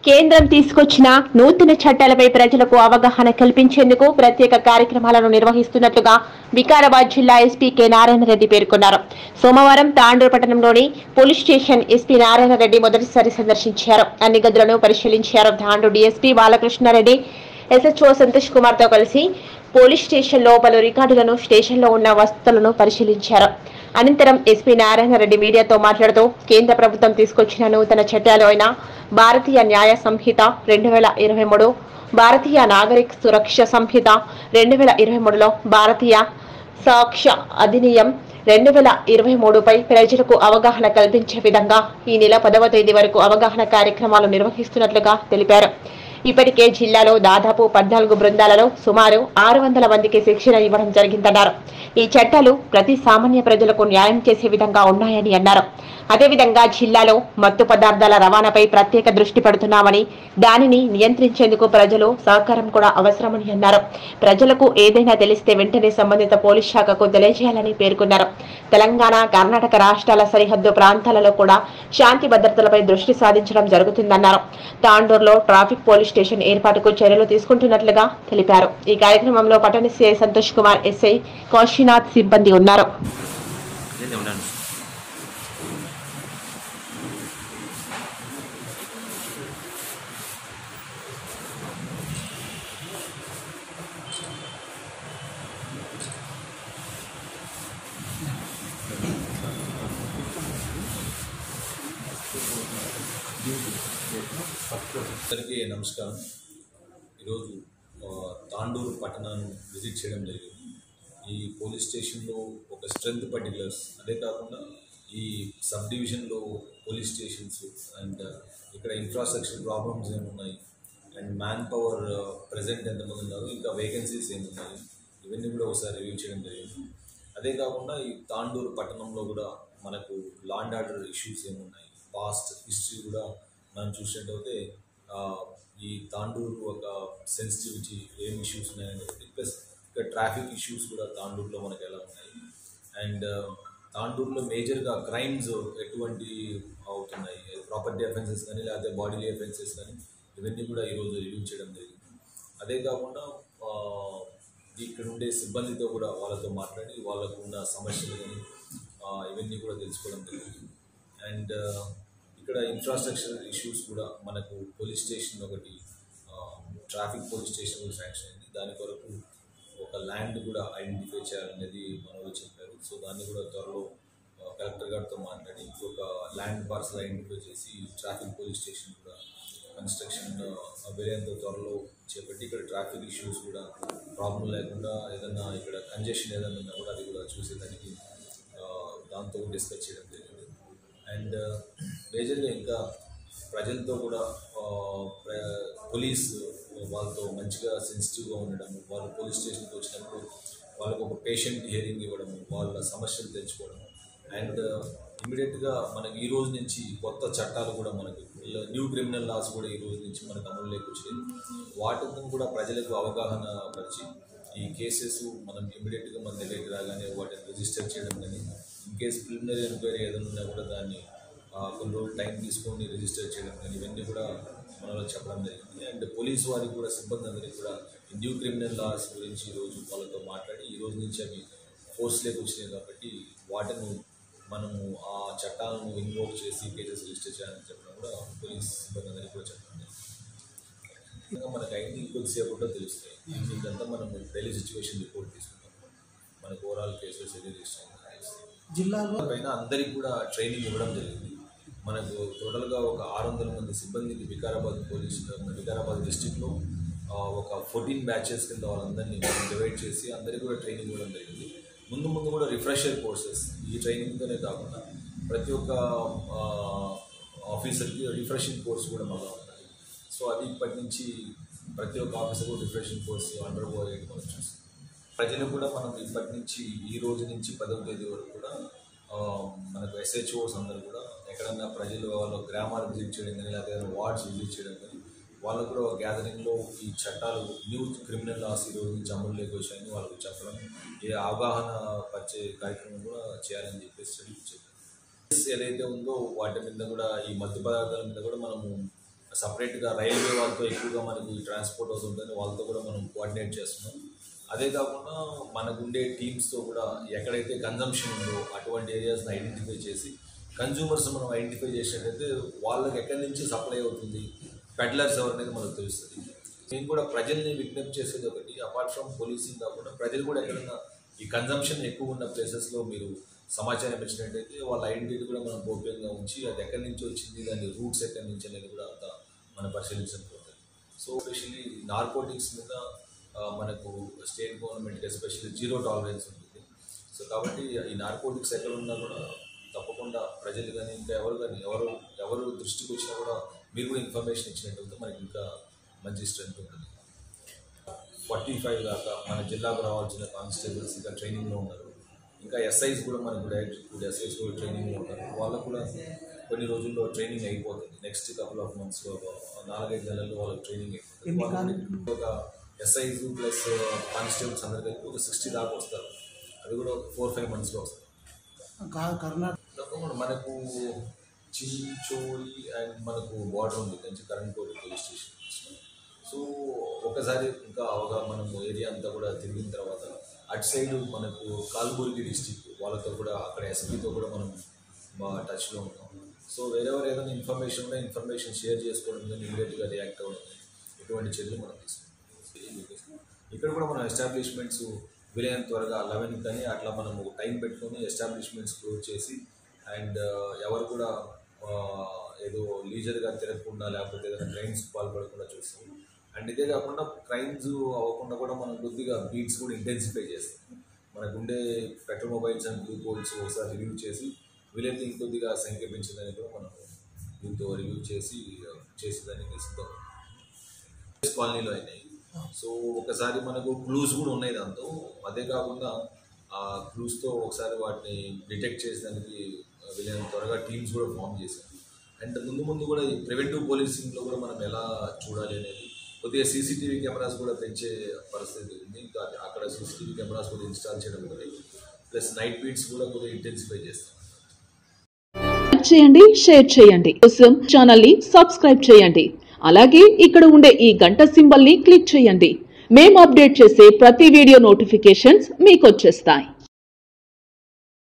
కేంద్రం తీసుకొచ్చిన నూతన చట్టాలపై ప్రజలకు అవగాహన కల్పించేందుకు ప్రత్యేక కార్యక్రమాలను నిర్వహిస్తున్నట్లుగా వికారాబాద్ జిల్లా ఎస్పీ కె నారాయణ రెడ్డి పేర్కొన్నారు. సోమవారం తాండూరు పట్టణంలోని police station SP Narayana Reddy మొదటిసారి సందర్శించారు. అన్ని గదులను పరిశీలించారు. తాండూరు డీఎస్పీ బాలకృష్ణారెడ్డి ఎస్హెచ్ఓ సంతోష్ కుమార్ తో కలిసి పోలీస్ స్టేషన్ లో పలు రికార్డులను, స్టేషన్లో ఉన్న వస్తువులను పరిశీలించారు. అనంతరం ఎస్పీ నారాయణ రెడ్డి మీడియాతో మాట్లాడుతూ కేంద్ర ప్రభుత్వం తీసుకొచ్చిన నూతన చట్టాలు అయిన భారతీయ న్యాయ సంహిత 2023, భారతీయ నాగరిక సురక్ష సంహిత 2023లో భారతీయ సాక్ష్య అధినియం 2023పై ప్రజలకు అవగాహన కల్పించే విధంగా ఈ నెల 10వ తేదీ వరకు అవగాహన కార్యక్రమాలు నిర్వహిస్తున్నట్లుగా తెలిపారు. ఇప్పటికే జిల్లాలో దాదాపు 14 బృందాలలో సుమారు 600 మందికి శిక్షణ ఇవ్వడం జరిగిందన్నారు. ఈ చట్టాలు ప్రతి సామాన్య ప్రజలకు న్యాయం చేసే విధంగా ఉన్నాయని అన్నారు. అదేవిధంగా జిల్లాలో మత్తు పదార్థాల రవాణాపై ప్రత్యేక దృష్టి పెడుతున్నామని, దానిని నియంత్రించేందుకు ప్రజలు సహకారం కూడా అవసరమని అన్నారు. ప్రజలకు ఏదైనా తెలిస్తే వెంటనే సంబంధిత పోలీస్ శాఖకు తెలియజేయాలని పేర్కొన్నారు. తెలంగాణ, కర్ణాటక రాష్ట్రాల సరిహద్దు ప్రాంతాలలో కూడా శాంతి భద్రతలపై దృష్టి సాధించడం జరుగుతుందన్నారు. తాండూరులో ట్రాఫిక్ పోలీస్ స్టేషన్ ఏర్పాటుకు చర్యలు తీసుకుంటున్నట్లుగా తెలిపారు. ఈ కార్యక్రమంలో పట్టణ సిఐ సంతోష్ కుమార్, ఎస్ఐ కాశీనాథ్ సిబ్బంది ఉన్నారు. అందరికీ నమస్కారం. ఈరోజు తాండూరు పట్టణాన్ని విజిట్ చేయడం జరిగింది. ఈ పోలీస్ స్టేషన్లో ఒక స్ట్రెంత్ పర్టికులర్స్, అదే కాకుండా ఈ సబ్ డివిజన్లో పోలీస్ స్టేషన్స్ అండ్ ఇక్కడ ఇన్ఫ్రాస్ట్రక్చర్ ప్రాబ్లమ్స్ ఏమున్నాయి అండ్ మ్యాన్ పవర్ ప్రజెంట్ ఎంతమంది ఉన్నారు, ఇంకా వేకెన్సీస్ ఏమున్నాయి, ఇవన్నీ కూడా ఒకసారి రివ్యూ చేయడం జరిగింది. అదే కాకుండా ఈ తాండూరు పట్టణంలో కూడా మనకు లా అండ్ ఆర్డర్ ఇష్యూస్ ఏమున్నాయి, పాస్ట్ హిస్టరీ కూడా మనం చూసినట్టయితే ఈ తాండూరు ఒక సెన్సిటివిటీ ఏం ఇష్యూస్ ఉన్నాయని, ప్లస్ ఇక్కడ ట్రాఫిక్ ఇష్యూస్ కూడా తాండూరులో మనకు ఎలా ఉన్నాయి అండ్ తాండూరులో మేజర్గా క్రైమ్స్ ఎటువంటి అవుతున్నాయి, ప్రాపర్టీ అఫెన్సెస్ కానీ లేకపోతే బాడీలీ అఫెన్సెస్ కానీ, ఇవన్నీ కూడా ఈరోజు రివ్యూ చేయడం జరిగింది. అదే కాకుండా ఇక్కడ ఉండే సిబ్బందితో కూడా వాళ్ళతో మాట్లాడి వాళ్ళకు ఉన్న సమస్యలు కానీ ఇవన్నీ కూడా తెలుసుకోవడం జరిగింది. అండ్ ఇక్కడ ఇన్ఫ్రాస్ట్రక్చర్ ఇష్యూస్ కూడా మనకు పోలీస్ స్టేషన్ ఒకటి ట్రాఫిక్ పోలీస్ స్టేషన్ కూడా శాంక్షన్ అయింది. దాని కొరకు ఒక ల్యాండ్ కూడా ఐడెంటిఫై చేయాలనేది మనలో చెప్పారు. సో దాన్ని కూడా త్వరలో కలెక్టర్ గారితో మాట్లాడి ఒక ల్యాండ్ పార్సల్ ఐడెంటిఫై చేసి ట్రాఫిక్ పోలీస్ స్టేషన్ కూడా కన్స్ట్రక్షన్ వేరేంత త్వరలో చేపట్టి ఇక్కడ ట్రాఫిక్ ఇష్యూస్ కూడా ప్రాబ్లం లేకుండా ఏదన్నా ఇక్కడ కంజెషన్ ఏదైనా ఉన్నా కూడా అది కూడా చూసేదానికి దాంతో డిస్కస్ చేయడం జరిగింది. అండ్ మేజర్గా ఇంకా ప్రజలతో కూడా పోలీస్ వాళ్ళతో మంచిగా సెన్సిటివ్గా ఉండడము, వాళ్ళు పోలీస్ స్టేషన్కి వచ్చినప్పుడు వాళ్ళకు ఒక పేషెంట్ హియరింగ్ ఇవ్వడము, వాళ్ళ సమస్యలు తెచ్చుకోవడము. అండ్ ఇమీడియట్గా మనకి ఈ రోజు నుంచి కొత్త చట్టాలు కూడా మనకు న్యూ క్రిమినల్ లాస్ కూడా ఈ రోజు నుంచి మనకు అమలులోకి వచ్చినాయి. వాటిని కూడా ప్రజలకు అవగాహన పరిచి ఈ కేసెస్ మనం ఇమీడియట్గా మన దగ్గరికి రాగానే వాటిని రిజిస్టర్ చేయడం కానీ, ఇన్ కేసు ప్రిలిమినరీ ఎంక్వైరీ ఏదైనా ఉన్నా కూడా దాన్ని కొన్ని రోజులు టైం తీసుకొని రిజిస్టర్ చేయడం కానీ ఇవన్నీ కూడా మనలో చెప్పడం జరిగింది. అండ్ పోలీసు వారికి కూడా సిబ్బంది అందరికీ కూడా న్యూ క్రిమినల్ లాస్ గురించి ఈరోజు వాళ్ళతో మాట్లాడి ఈ రోజు నుంచి అవి ఫోర్స్లోకి వచ్చినాయి కాబట్టి వాటిని మనము ఆ చట్టాలను ఇన్వోక్ చేసి కేసెస్ రిజిస్టర్ చేయాలని చెప్పడం కూడా పోలీస్ సిబ్బంది అందరికీ కూడా చెప్పడం జరిగింది. మనకు అయింది ఇంకొద్దిసేపు కూడా తెలుస్తాయి. ఇదంతా మనం డైలీ సిచ్యువేషన్ రిపోర్ట్ తీసుకుంటాం. మనకు ఓవరాల్ కేసెస్ ఏది రిజిస్టర్ జిల్లాలో పైన అందరికీ కూడా ట్రైనింగ్ ఇవ్వడం జరిగింది. మనకు టోటల్గా ఒక 600 మంది సిబ్బందికి వికారాబాద్ డిస్టిక్లో ఒక 14 బ్యాచెస్ కింద వాళ్ళందరినీ డివైడ్ చేసి అందరికీ కూడా ట్రైనింగ్ ఇవ్వడం జరిగింది. ముందు కూడా రిఫ్రెషర్ కోర్సెస్, ఈ ట్రైనింగ్తోనే కాకుండా ప్రతి ఒక్క ఆఫీసర్కి రిఫ్రెషింగ్ కోర్స్ కూడా మళ్ళీ ఉంటుంది. సో అది ఇప్పటి నుంచి ప్రతి ఒక్క ఆఫీసర్కు రిఫ్రెషింగ్ కోర్స్ అండర్ గో అయ్యేది మనం చూస్తాం. ప్రజలు కూడా మనం ఇప్పటి నుంచి ఈ రోజు నుంచి 10వ తేదీ వరకు కూడా మనకు ఎస్హెచ్ఓస్ అందరూ కూడా ఎక్కడన్నా ప్రజలు వాళ్ళ గ్రామాలు విజిట్ చేయడం కానీ లేదా వార్డ్స్ విజిట్ చేయడం కానీ వాళ్ళకు కూడా గ్యాదరింగ్లో ఈ చట్టాలు న్యూ క్రిమినల్ లాస్ ఈ రోజు నుంచి అమలులోకి వచ్చాయని వాళ్ళకు చెప్పడం, ఏ అవగాహన పరిచే కార్యక్రమం కూడా చేయాలని చెప్పేసి చెప్పారు. ఏదైతే ఉందో వాటి మీద కూడా ఈ మత్తు పదార్థాల మీద కూడా మనము సపరేట్గా రైల్వే వాళ్ళతో ఎక్కువగా మనకు ట్రాన్స్పోర్ట్ అవుతుందని వాళ్ళతో కూడా మనం కోఆర్డినేట్ చేస్తున్నాం. అదే కాకుండా మనకు ఉండే టీమ్స్తో కూడా ఎక్కడైతే కన్జంప్షన్ ఉందో అటువంటి ఏరియాస్ని ఐడెంటిఫై చేసి కన్జ్యూమర్స్ మనం ఐడెంటిఫై చేసినట్టయితే వాళ్ళకి ఎక్కడి నుంచి సప్లై అవుతుంది, పెడ్లర్స్ ఎవరనేది మనకు తెలుస్తుంది. మేము కూడా ప్రజల్ని విజ్ఞప్తి చేసేది ఒకటి, అపార్ట్ ఫ్రమ్ పోలీసింగ్ కాకుండా ప్రజలు కూడా ఎక్కడైనా ఈ కన్జంప్షన్ ఎక్కువ ఉన్న ప్లేసెస్లో మీరు సమాచారం ఇచ్చినట్టయితే వాళ్ళ ఐడెంటిటీ కూడా మనం గోప్యంగా ఉంచి అది ఎక్కడి నుంచి వచ్చింది, దాని రూట్స్ ఎక్కడి నుంచి అనేది కూడా అంతా మనం పరిశీలించకపోతుంది. సో ఎస్పెషల్లీ నార్కోటిక్స్ మీద మనకు స్టేట్ గవర్నమెంట్కి ఎస్పెషల్లీ 0 టాలరెన్స్ ఉంటుంది. సో కాబట్టి ఈ నార్కోటిక్స్ ఎక్కడ ఉన్నా కూడా తప్పకుండా ప్రజలు కానీ ఇంకా ఎవరు దృష్టికి వచ్చినా కూడా మీరు కూడా ఇన్ఫర్మేషన్ ఇచ్చినట్టయితే మనకి ఇంకా మంచి స్ట్రెంత్ ఉంటుంది. 45 దాకా మన జిల్లాకు రావాల్సిన కానిస్టేబుల్స్ ఇంకా ట్రైనింగ్లో ఉన్నారు. ఇంకా ఎస్ఐస్ కూడా మనకు డైరెక్ట్ ఎస్ఐస్ కూడా ట్రైనింగ్లో ఉన్నారు. వాళ్ళకు కూడా కొన్ని రోజుల్లో ట్రైనింగ్ అయిపోతుంది. నెక్స్ట్ కపుల్ ఆఫ్ మంత్స్లో 4-5 నెలల్లో వాళ్ళకి ట్రైనింగ్ అయిపోతుంది. ఒక ఎస్ఐస్ ప్లస్ కానిస్టేబుల్స్ అందరి కలిపి ఒక 60 దాకా వస్తారు. అది కూడా 4-5 మంత్స్లో వస్తారు. కర్ణాటక మనకు చించోలి అండ్ మనకు బార్డర్ ఉంది కరణ్కోటి పోలీస్ స్టేషన్. సో ఒకసారి ఇంకా మనం ఏరియా అంతా కూడా తిరిగిన తర్వాత అటు సైడ్ మనకు కాల్బుర్గి డిస్టిక్ వాళ్ళతో కూడా అక్కడ ఎస్పీతో కూడా మనం బాగా టచ్లో ఉంటాం. సో వేరెవరు ఏదైనా ఇన్ఫర్మేషన్ షేర్ చేసుకోవడం కానీ ఇమీడియట్గా రియాక్ట్ అవ్వడం కానీ ఇటువంటి చర్యలు మనం తీసుకుంటాం. ఇక్కడ కూడా మనం ఎస్టాబ్లిష్మెంట్స్ వీలైనంత త్వరగా 11 కానీ అట్లా మనం ఒక టైం పెట్టుకొని ఎస్టాబ్లిష్మెంట్స్ క్లోజ్ చేసి అండ్ ఎవరు కూడా ఏదో లీజర్గా తిరగకుండా లేకపోతే ఏదైనా క్రైమ్స్ పాల్పడకుండా చూస్తాం. అండ్ ఇదే కాకుండా క్రైమ్స్ అవ్వకుండా కూడా మనం కొద్దిగా బీట్స్ కూడా ఇంటెన్సిఫై చేస్తాం. మనకు ఉండే petrol mobiles and blue poles ఒకసారి రివ్యూ చేసి వీలైతే ఇంకొద్దిగా సంఖ్య పెంచేదాన్ని కూడా మనం దీంతో రివ్యూ చేసేదానికి సిద్ధం. కాలనీలో అయినాయి. సో ఒకసారి మనకు క్లూస్ కూడా ఉన్నాయి దాంతో. అదే కాకుండా ఆ క్లూస్తో ఒకసారి వాటిని డిటెక్ట్ చేసేదానికి వీలైనంత త్వరగా టీమ్స్ కూడా ఫామ్ చేశాం. అండ్ ముందు కూడా ఈ ప్రివెంటివ్ పోలీసింగ్లో కూడా మనం ఎలా చూడాలి అనేది కొద్దిగా సీసీటీవీ కెమెరాస్ కూడా పెంచే పరిస్థితి ఉంది. ఇంకా అక్కడ సీసీటీవీ కెమెరాస్ కూడా ఇన్స్టాల్ చేయడం ఒకటి, ప్లస్ నైట్ బీట్స్ కూడా కొద్దిగా ఇంటెన్సిఫై చేస్తాం. చేయండి, షేర్ చేయండి, కోసం ఛానల్ ని సబ్స్క్రైబ్ చేయండి. అలాగే ఇక్కడ ఉండే ఈ గంట సింబల్ ని క్లిక్ చేయండి. మేము అప్డేట్ చేసే ప్రతి వీడియో నోటిఫికేషన్స్ మీకు వచ్చేస్తాయి.